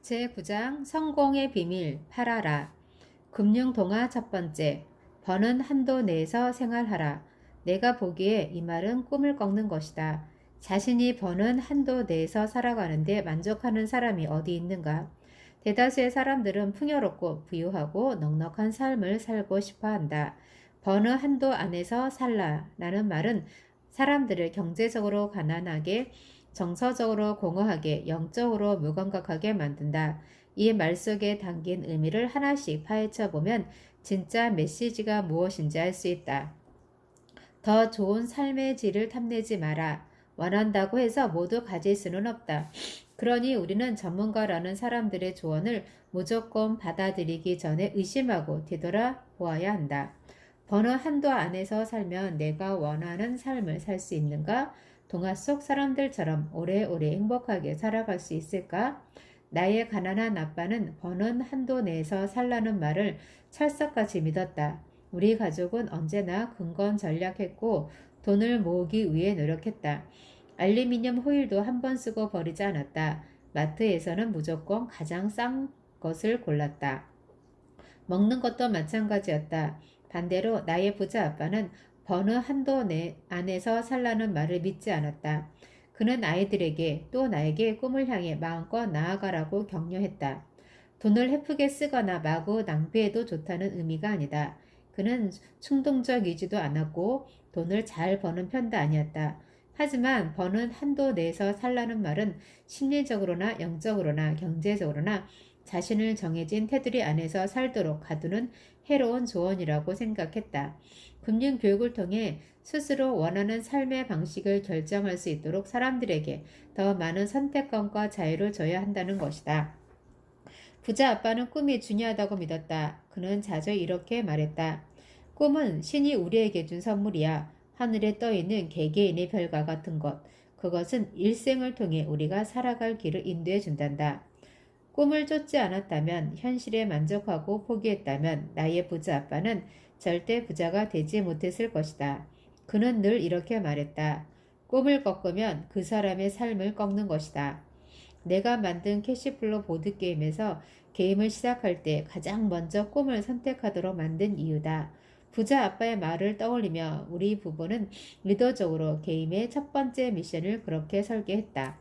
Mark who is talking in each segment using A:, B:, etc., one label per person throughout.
A: 제9장 성공의 비밀 팔아라. 금융동화 첫 번째. 버는 한도 내에서 생활하라. 내가 보기에 이 말은 꿈을 꺾는 것이다. 자신이 버는 한도 내에서 살아가는데 만족하는 사람이 어디 있는가? 대다수의 사람들은 풍요롭고 부유하고 넉넉한 삶을 살고 싶어 한다. 버는 한도 안에서 살라 라는 말은 사람들을 경제적으로 가난하게, 정서적으로 공허하게, 영적으로 무감각하게 만든다. 이 말 속에 담긴 의미를 하나씩 파헤쳐 보면 진짜 메시지가 무엇인지 알 수 있다. 더 좋은 삶의 질을 탐내지 마라. 원한다고 해서 모두 가질 수는 없다. 그러니 우리는 전문가라는 사람들의 조언을 무조건 받아들이기 전에 의심하고 뒤돌아보아야 한다. 버는 한도 안에서 살면 내가 원하는 삶을 살 수 있는가? 동화 속 사람들처럼 오래오래 행복하게 살아갈 수 있을까? 나의 가난한 아빠는 버는 한도 내에서 살라는 말을 철석같이 믿었다. 우리 가족은 언제나 근건 전략했고 돈을 모으기 위해 노력했다. 알루미늄 호일도 한 번 쓰고 버리지 않았다. 마트에서는 무조건 가장 싼 것을 골랐다. 먹는 것도 마찬가지였다. 반대로 나의 부자 아빠는 버는 한도 안에서 살라는 말을 믿지 않았다. 그는 아이들에게 또 나에게 꿈을 향해 마음껏 나아가라고 격려했다. 돈을 헤프게 쓰거나 마구 낭비해도 좋다는 의미가 아니다. 그는 충동적이지도 않았고 돈을 잘 버는 편도 아니었다. 하지만 버는 한도 내에서 살라는 말은 심리적으로나 영적으로나 경제적으로나 자신을 정해진 테두리 안에서 살도록 가두는 해로운 조언이라고 생각했다. 금융교육을 통해 스스로 원하는 삶의 방식을 결정할 수 있도록 사람들에게 더 많은 선택권과 자유를 줘야 한다는 것이다. 부자 아빠는 꿈이 중요하다고 믿었다. 그는 자주 이렇게 말했다. 꿈은 신이 우리에게 준 선물이야. 하늘에 떠있는 개개인의 별과 같은 것. 그것은 일생을 통해 우리가 살아갈 길을 인도해 준단다. 꿈을 쫓지 않았다면, 현실에 만족하고 포기했다면 나의 부자 아빠는 절대 부자가 되지 못했을 것이다. 그는 늘 이렇게 말했다. 꿈을 꺾으면 그 사람의 삶을 꺾는 것이다. 내가 만든 캐시플로 보드게임에서 게임을 시작할 때 가장 먼저 꿈을 선택하도록 만든 이유다. 부자 아빠의 말을 떠올리며 우리 부부는 의도적으로 게임의 첫 번째 미션을 그렇게 설계했다.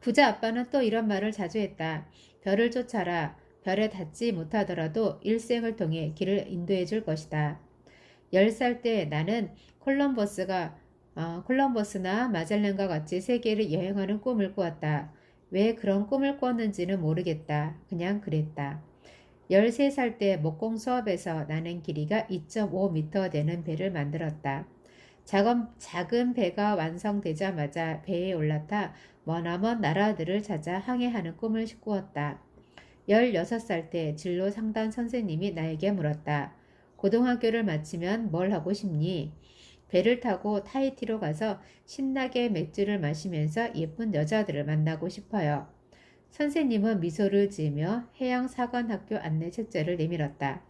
A: 부자 아빠는 또 이런 말을 자주 했다. 별을 쫓아라. 별에 닿지 못하더라도 일생을 통해 길을 인도해 줄 것이다. 10살 때 나는 콜럼버스나 마젤란과 같이 세계를 여행하는 꿈을 꾸었다. 왜 그런 꿈을 꾸었는지는 모르겠다. 그냥 그랬다. 13살 때 목공 수업에서 나는 길이가 2.5m 되는 배를 만들었다. 작은 배가 완성되자마자 배에 올라타 머나먼 나라들을 찾아 항해하는 꿈을 꾸었다. 16살 때 진로 상담 선생님이 나에게 물었다. 고등학교를 마치면 뭘 하고 싶니? 배를 타고 타히티로 가서 신나게 맥주를 마시면서 예쁜 여자들을 만나고 싶어요. 선생님은 미소를 지으며 해양사관학교 안내 책자를 내밀었다.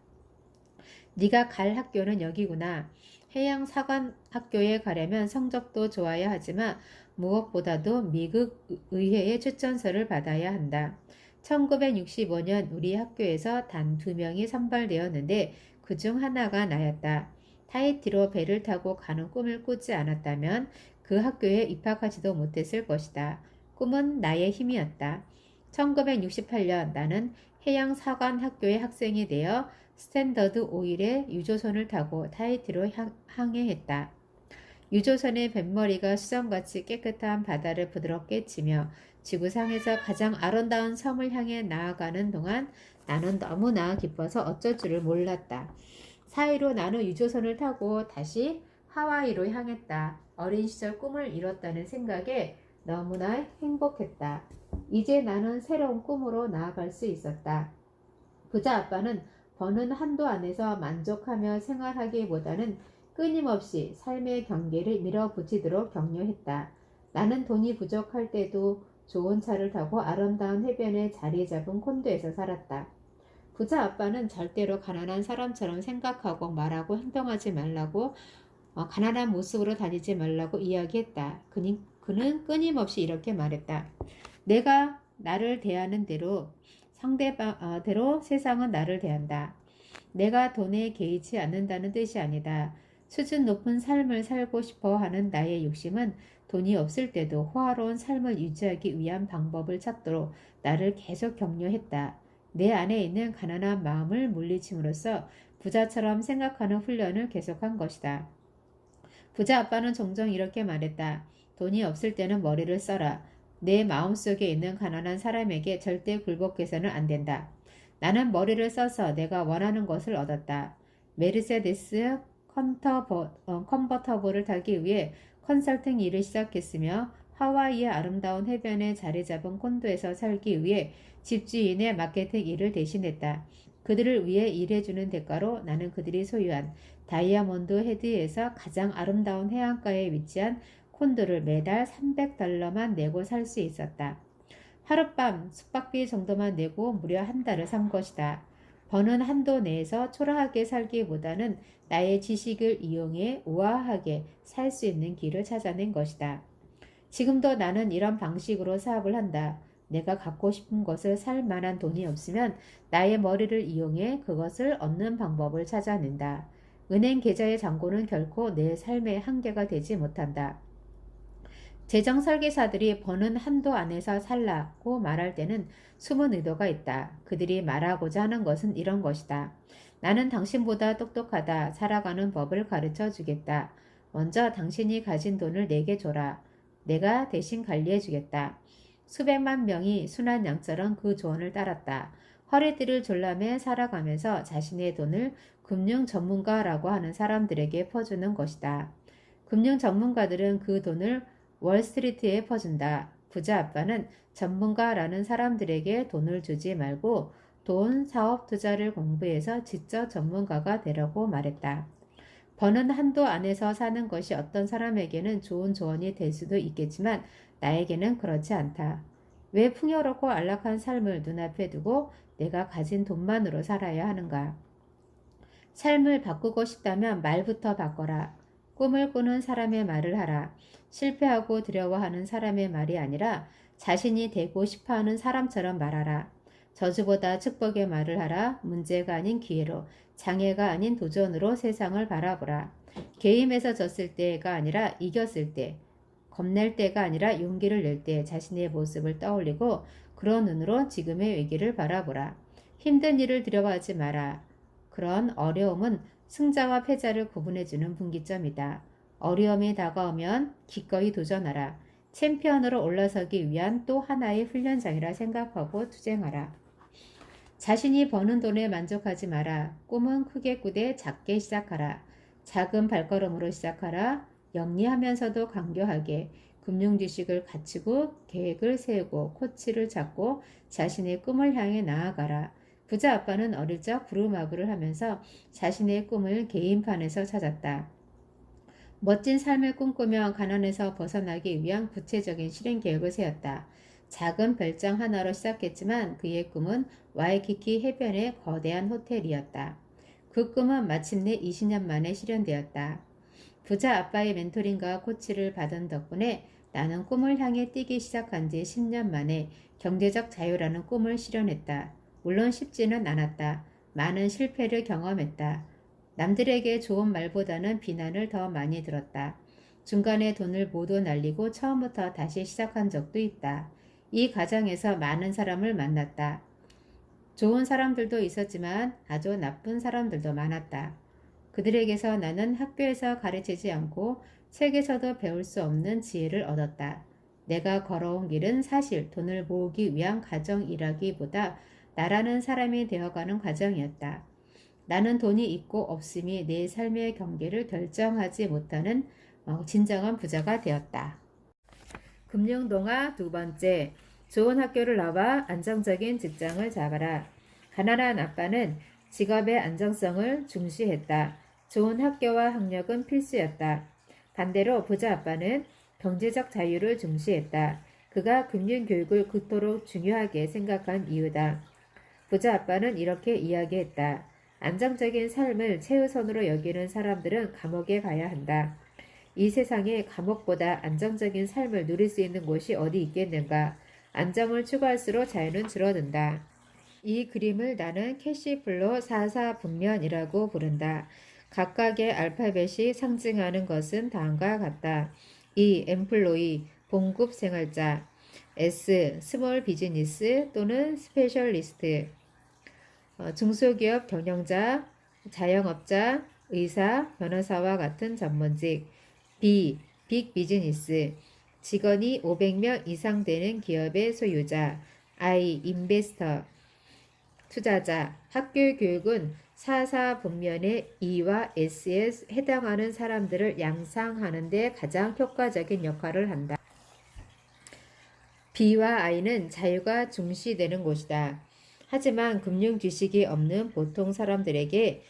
A: 네가 갈 학교는 여기구나. 해양사관학교에 가려면 성적도 좋아야 하지만 무엇보다도 미국 의회의 추천서를 받아야 한다. 1965년 우리 학교에서 단 2명이 선발되었는데 그중 하나가 나였다. 타히티로 배를 타고 가는 꿈을 꾸지 않았다면 그 학교에 입학하지도 못했을 것이다. 꿈은 나의 힘이었다. 1968년 나는 해양사관학교의 학생이 되어 스탠더드 오일의 유조선을 타고 타히티로 항해했다. 유조선의 뱃머리가 수정같이 깨끗한 바다를 부드럽게 치며 지구상에서 가장 아름다운 섬을 향해 나아가는 동안 나는 너무나 기뻐서 어쩔 줄을 몰랐다. 사이로 나는 유조선을 타고 다시 하와이로 향했다. 어린 시절 꿈을 이뤘다는 생각에 너무나 행복했다. 이제 나는 새로운 꿈으로 나아갈 수 있었다. 부자 아빠는 버는 한도 안에서 만족하며 생활하기보다는 끊임없이 삶의 경계를 밀어붙이도록 격려했다. 나는 돈이 부족할 때도 좋은 차를 타고 아름다운 해변에 자리 잡은 콘도에서 살았다. 부자 아빠는 절대로 가난한 사람처럼 생각하고 말하고 행동하지 말라고 가난한 모습으로 다니지 말라고 이야기했다. 그는 끊임없이 이렇게 말했다. 내가 나를 대하는 대로 상대방대로 세상은 나를 대한다. 내가 돈에 개의치 않는다는 뜻이 아니다. 수준 높은 삶을 살고 싶어 하는 나의 욕심은 돈이 없을 때도 호화로운 삶을 유지하기 위한 방법을 찾도록 나를 계속 격려했다. 내 안에 있는 가난한 마음을 물리침으로써 부자처럼 생각하는 훈련을 계속한 것이다. 부자 아빠는 종종 이렇게 말했다. 돈이 없을 때는 머리를 써라. 내 마음속에 있는 가난한 사람에게 절대 굴복해서는 안 된다. 나는 머리를 써서 내가 원하는 것을 얻었다. 메르세데스 컨버터블을 타기 위해 컨설팅 일을 시작했으며 하와이의 아름다운 해변에 자리 잡은 콘도에서 살기 위해 집주인의 마케팅 일을 대신했다. 그들을 위해 일해주는 대가로 나는 그들이 소유한 다이아몬드 헤드에서 가장 아름다운 해안가에 위치한 콘도를 매달 $300만 내고 살 수 있었다. 하룻밤 숙박비 정도만 내고 무려 한 달을 산 것이다. 버는 한도 내에서 초라하게 살기보다는 나의 지식을 이용해 우아하게 살 수 있는 길을 찾아낸 것이다. 지금도 나는 이런 방식으로 사업을 한다. 내가 갖고 싶은 것을 살 만한 돈이 없으면 나의 머리를 이용해 그것을 얻는 방법을 찾아낸다. 은행 계좌의 잔고는 결코 내 삶의 한계가 되지 못한다. 재정 설계사들이 버는 한도 안에서 살라고 말할 때는 숨은 의도가 있다. 그들이 말하고자 하는 것은 이런 것이다. 나는 당신보다 똑똑하다. 살아가는 법을 가르쳐 주겠다. 먼저 당신이 가진 돈을 내게 줘라. 내가 대신 관리해 주겠다. 수백만 명이 순한 양처럼 그 조언을 따랐다. 허리띠를 졸라매 살아가면서 자신의 돈을 금융 전문가라고 하는 사람들에게 퍼주는 것이다. 금융 전문가들은 그 돈을 월스트리트에 퍼준다. 부자 아빠는 전문가라는 사람들에게 돈을 주지 말고 돈 사업 투자를 공부해서 직접 전문가가 되라고 말했다. 버는 한도 안에서 사는 것이 어떤 사람에게는 좋은 조언이 될 수도 있겠지만 나에게는 그렇지 않다. 왜 풍요롭고 안락한 삶을 눈앞에 두고 내가 가진 돈만으로 살아야 하는가? 삶을 바꾸고 싶다면 말부터 바꿔라. 꿈을 꾸는 사람의 말을 하라. 실패하고 두려워하는 사람의 말이 아니라 자신이 되고 싶어하는 사람처럼 말하라. 저주보다 축복의 말을 하라. 문제가 아닌 기회로, 장애가 아닌 도전으로 세상을 바라보라. 게임에서 졌을 때가 아니라 이겼을 때, 겁낼 때가 아니라 용기를 낼 때 자신의 모습을 떠올리고 그런 눈으로 지금의 위기를 바라보라. 힘든 일을 두려워하지 마라. 그런 어려움은 승자와 패자를 구분해주는 분기점이다. 어려움이 다가오면 기꺼이 도전하라. 챔피언으로 올라서기 위한 또 하나의 훈련장이라 생각하고 투쟁하라. 자신이 버는 돈에 만족하지 마라. 꿈은 크게 꾸되 작게 시작하라. 작은 발걸음으로 시작하라. 영리하면서도 강교하게 금융 지식을 갖추고 계획을 세우고 코치를 찾고 자신의 꿈을 향해 나아가라. 부자 아빠는 어릴 적 부루마블을 하면서 자신의 꿈을 개인판에서 찾았다. 멋진 삶을 꿈꾸며 가난에서 벗어나기 위한 구체적인 실행 계획을 세웠다. 작은 별장 하나로 시작했지만 그의 꿈은 와이키키 해변의 거대한 호텔이었다. 그 꿈은 마침내 20년 만에 실현되었다. 부자 아빠의 멘토링과 코치를 받은 덕분에 나는 꿈을 향해 뛰기 시작한 지 10년 만에 경제적 자유라는 꿈을 실현했다. 물론 쉽지는 않았다. 많은 실패를 경험했다. 남들에게 좋은 말보다는 비난을 더 많이 들었다. 중간에 돈을 모두 날리고 처음부터 다시 시작한 적도 있다. 이 과정에서 많은 사람을 만났다. 좋은 사람들도 있었지만 아주 나쁜 사람들도 많았다. 그들에게서 나는 학교에서 가르치지 않고 책에서도 배울 수 없는 지혜를 얻었다. 내가 걸어온 길은 사실 돈을 모으기 위한 과정이라기보다 나라는 사람이 되어가는 과정이었다. 나는 돈이 있고 없음이 내 삶의 경계를 결정하지 못하는 진정한 부자가 되었다. 금융동화 두 번째, 좋은 학교를 나와 안정적인 직장을 잡아라. 가난한 아빠는 직업의 안정성을 중시했다. 좋은 학교와 학력은 필수였다. 반대로 부자 아빠는 경제적 자유를 중시했다. 그가 금융교육을 그토록 중요하게 생각한 이유다. 부자 아빠는 이렇게 이야기했다. 안정적인 삶을 최우선으로 여기는 사람들은 감옥에 가야 한다. 이 세상에 감옥보다 안정적인 삶을 누릴 수 있는 곳이 어디 있겠는가? 안정을 추구할수록 자유는 줄어든다. 이 그림을 나는 캐시플로 4사분면이라고 부른다. 각각의 알파벳이 상징하는 것은 다음과 같다. E. 엠플로이, 봉급 생활자. S. 스몰 비즈니스 또는 스페셜리스트. 중소기업 경영자, 자영업자, 의사, 변호사와 같은 전문직. B. 빅 비즈니스. 직원이 500명 이상 되는 기업의 소유자. I. 인베스터. 투자자. 학교 교육은 4사분면의 E와 S에 해당하는 사람들을 양상하는 데 가장 효과적인 역할을 한다. B와 I는 자유가 중시되는 곳이다. 하지만 금융 지식이 없는 보통 사람들에게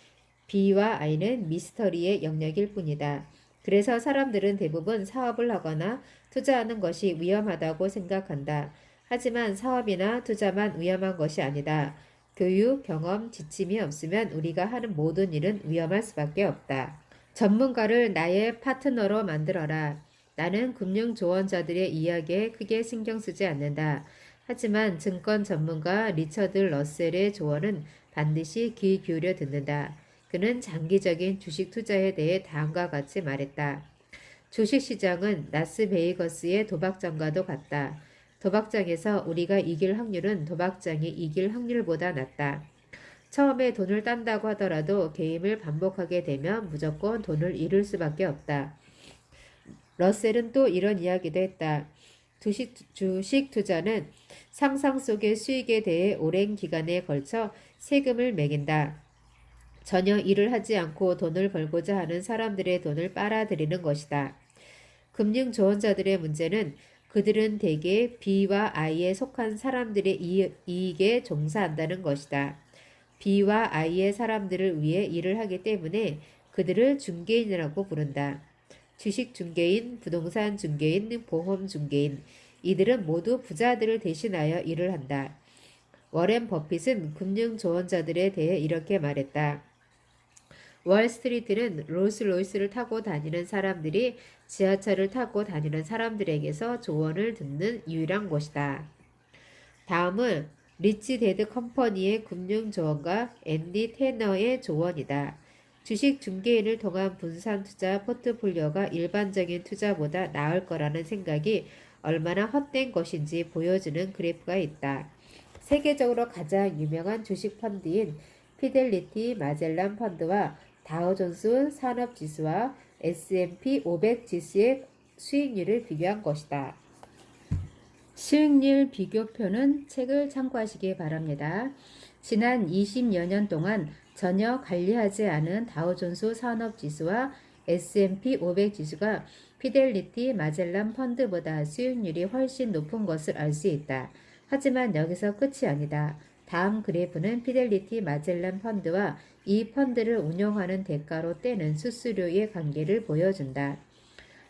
A: B와 I는 미스터리의 영역일 뿐이다. 그래서 사람들은 대부분 사업을 하거나 투자하는 것이 위험하다고 생각한다. 하지만 사업이나 투자만 위험한 것이 아니다. 교육, 경험, 지침이 없으면 우리가 하는 모든 일은 위험할 수밖에 없다. 전문가를 나의 파트너로 만들어라. 나는 금융 조언자들의 이야기에 크게 신경 쓰지 않는다. 하지만 증권 전문가 리처드 러셀의 조언은 반드시 귀 기울여 듣는다. 그는 장기적인 주식 투자에 대해 다음과 같이 말했다. 주식시장은 라스베이거스의 도박장과도 같다. 도박장에서 우리가 이길 확률은 도박장이 이길 확률보다 낮다. 처음에 돈을 딴다고 하더라도 게임을 반복하게 되면 무조건 돈을 잃을 수밖에 없다. 러셀은 또 이런 이야기도 했다. 주식 투자는 상상 속의 수익에 대해 오랜 기간에 걸쳐 세금을 매긴다. 전혀 일을 하지 않고 돈을 벌고자 하는 사람들의 돈을 빨아들이는 것이다. 금융 조언자들의 문제는 그들은 대개 B와 I에 속한 사람들의 이익에 종사한다는 것이다. B와 I의 사람들을 위해 일을 하기 때문에 그들을 중개인이라고 부른다. 주식 중개인, 부동산 중개인, 보험 중개인, 이들은 모두 부자들을 대신하여 일을 한다. 워렌 버핏은 금융 조언자들에 대해 이렇게 말했다. 월스트리트는 롤스로이스를 타고 다니는 사람들이 지하철을 타고 다니는 사람들에게서 조언을 듣는 유일한 곳이다. 다음은 리치 데드 컴퍼니의 금융조언가 앤디 테너의 조언이다. 주식 중개인을 통한 분산 투자 포트폴리오가 일반적인 투자보다 나을 거라는 생각이 얼마나 헛된 것인지 보여주는 그래프가 있다. 세계적으로 가장 유명한 주식 펀드인 피델리티 마젤란 펀드와 다우존스 산업지수와 S&P 500 지수의 수익률을 비교한 것이다. 수익률 비교표는 책을 참고하시기 바랍니다. 지난 20여 년 동안 전혀 관리하지 않은 다우존스 산업지수와 S&P 500 지수가 피델리티 마젤란 펀드보다 수익률이 훨씬 높은 것을 알 수 있다. 하지만 여기서 끝이 아니다. 다음 그래프는 피델리티 마젤란 펀드와 이 펀드를 운영하는 대가로 떼는 수수료의 관계를 보여준다.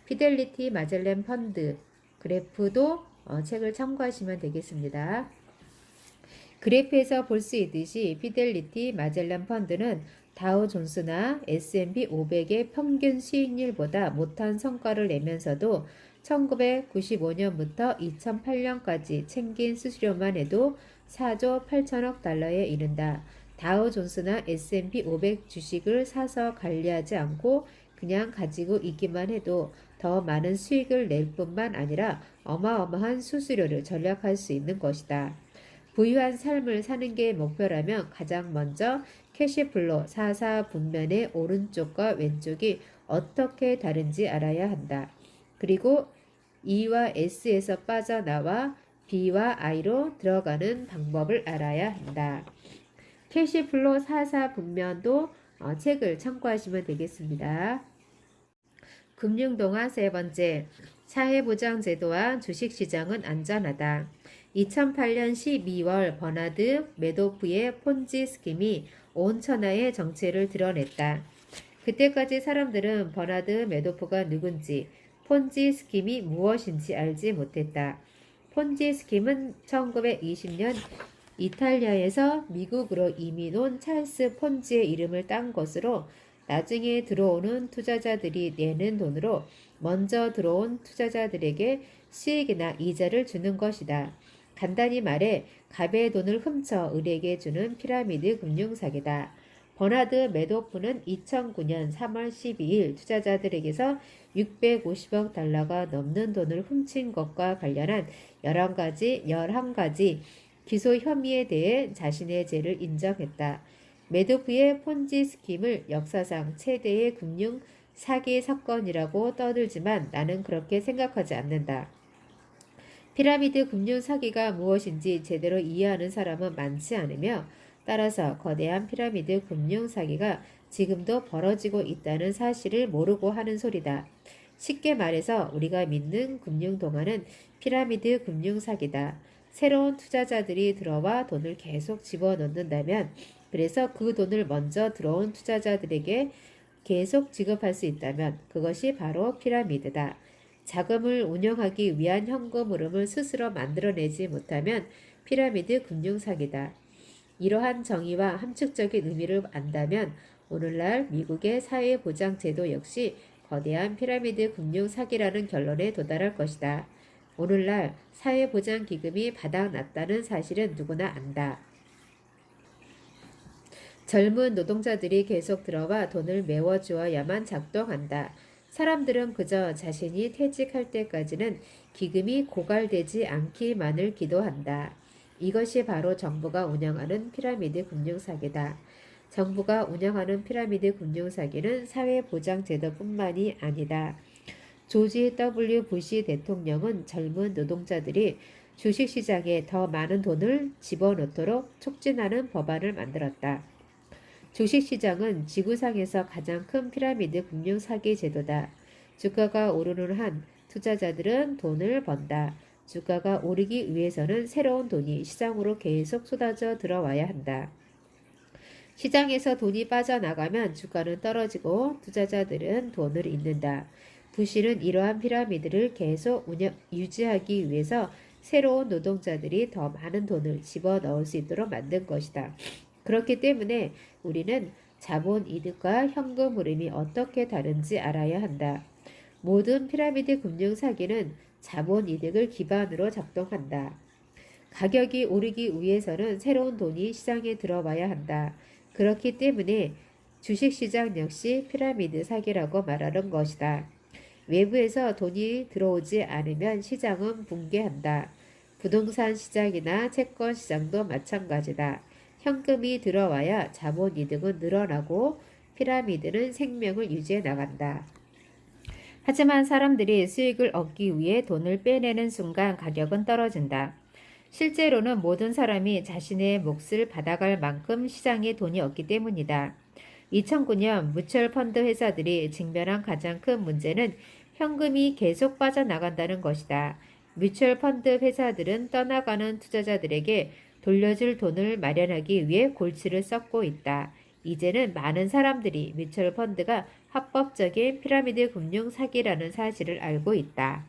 A: 피델리티 마젤란 펀드 그래프도 책을 참고하시면 되겠습니다. 그래프에서 볼 수 있듯이 피델리티 마젤란 펀드는 다우존스나 S&P 500의 평균 수익률보다 못한 성과를 내면서도 1995년부터 2008년까지 챙긴 수수료만 해도 4조 8천억 달러에 이른다. 다우존스나 S&P 500 주식을 사서 관리하지 않고 그냥 가지고 있기만 해도 더 많은 수익을 낼 뿐만 아니라 어마어마한 수수료를 절약할 수 있는 것이다. 부유한 삶을 사는 게 목표라면 가장 먼저 캐시플로 4사분면의 오른쪽과 왼쪽이 어떻게 다른지 알아야 한다. 그리고 E와 S에서 빠져나와 B와 I로 들어가는 방법을 알아야 한다. 캐시플로 4사분면도 책을 참고하시면 되겠습니다. 금융동화 세 번째, 사회보장제도와 주식시장은 안전하다. 2008년 12월 버나드 메도프의 폰지 스킴이 온 천하의 정체를 드러냈다. 그때까지 사람들은 버나드 메도프가 누군지, 폰지 스킴이 무엇인지 알지 못했다. 폰지 스킴은 1920년 이탈리아에서 미국으로 이민 온 찰스 폰지의 이름을 딴 것으로 나중에 들어오는 투자자들이 내는 돈으로 먼저 들어온 투자자들에게 수익이나 이자를 주는 것이다. 간단히 말해 갑의 돈을 훔쳐 을에게 주는 피라미드 금융사기다. 버나드 매도프는 2009년 3월 12일 투자자들에게서 650억 달러가 넘는 돈을 훔친 것과 관련한 11가지 기소 혐의에 대해 자신의 죄를 인정했다. 매도프의 폰지 스킴을 역사상 최대의 금융 사기 사건이라고 떠들지만 나는 그렇게 생각하지 않는다. 피라미드 금융 사기가 무엇인지 제대로 이해하는 사람은 많지 않으며 따라서 거대한 피라미드 금융 사기가 지금도 벌어지고 있다는 사실을 모르고 하는 소리다. 쉽게 말해서 우리가 믿는 금융 동화는 피라미드 금융 사기다. 새로운 투자자들이 들어와 돈을 계속 집어넣는다면 그래서 그 돈을 먼저 들어온 투자자들에게 계속 지급할 수 있다면 그것이 바로 피라미드다. 자금을 운영하기 위한 현금 흐름을 스스로 만들어내지 못하면 피라미드 금융 사기다. 이러한 정의와 함축적인 의미를 안다면 오늘날 미국의 사회보장제도 역시 거대한 피라미드 금융 사기라는 결론에 도달할 것이다. 오늘날 사회보장기금이 바닥났다는 사실은 누구나 안다. 젊은 노동자들이 계속 들어와 돈을 메워주어야만 작동한다. 사람들은 그저 자신이 퇴직할 때까지는 기금이 고갈되지 않기만을 기도한다. 이것이 바로 정부가 운영하는 피라미드 금융사기다. 정부가 운영하는 피라미드 금융사기는 사회보장제도뿐만이 아니다. 조지 W. 부시 대통령은 젊은 노동자들이 주식시장에 더 많은 돈을 집어넣도록 촉진하는 법안을 만들었다. 주식시장은 지구상에서 가장 큰 피라미드 금융사기 제도다. 주가가 오르는 한 투자자들은 돈을 번다. 주가가 오르기 위해서는 새로운 돈이 시장으로 계속 쏟아져 들어와야 한다. 시장에서 돈이 빠져나가면 주가는 떨어지고 투자자들은 돈을 잃는다. 부시는 이러한 피라미드를 계속 유지하기 위해서 새로운 노동자들이 더 많은 돈을 집어넣을 수 있도록 만든 것이다. 그렇기 때문에 우리는 자본 이득과 현금 흐름이 어떻게 다른지 알아야 한다. 모든 피라미드 금융 사기는 자본 이득을 기반으로 작동한다. 가격이 오르기 위해서는 새로운 돈이 시장에 들어와야 한다. 그렇기 때문에 주식시장 역시 피라미드 사기라고 말하는 것이다. 외부에서 돈이 들어오지 않으면 시장은 붕괴한다. 부동산 시장이나 채권 시장도 마찬가지다. 현금이 들어와야 자본 이득은 늘어나고 피라미드는 생명을 유지해 나간다. 하지만 사람들이 수익을 얻기 위해 돈을 빼내는 순간 가격은 떨어진다. 실제로는 모든 사람이 자신의 몫을 받아갈 만큼 시장에 돈이 없기 때문이다. 2009년 뮤추얼 펀드 회사들이 직면한 가장 큰 문제는 현금이 계속 빠져나간다는 것이다. 뮤추얼 펀드 회사들은 떠나가는 투자자들에게 돌려줄 돈을 마련하기 위해 골치를 썩고 있다. 이제는 많은 사람들이 뮤추얼 펀드가 합법적인 피라미드 금융 사기라는 사실을 알고 있다.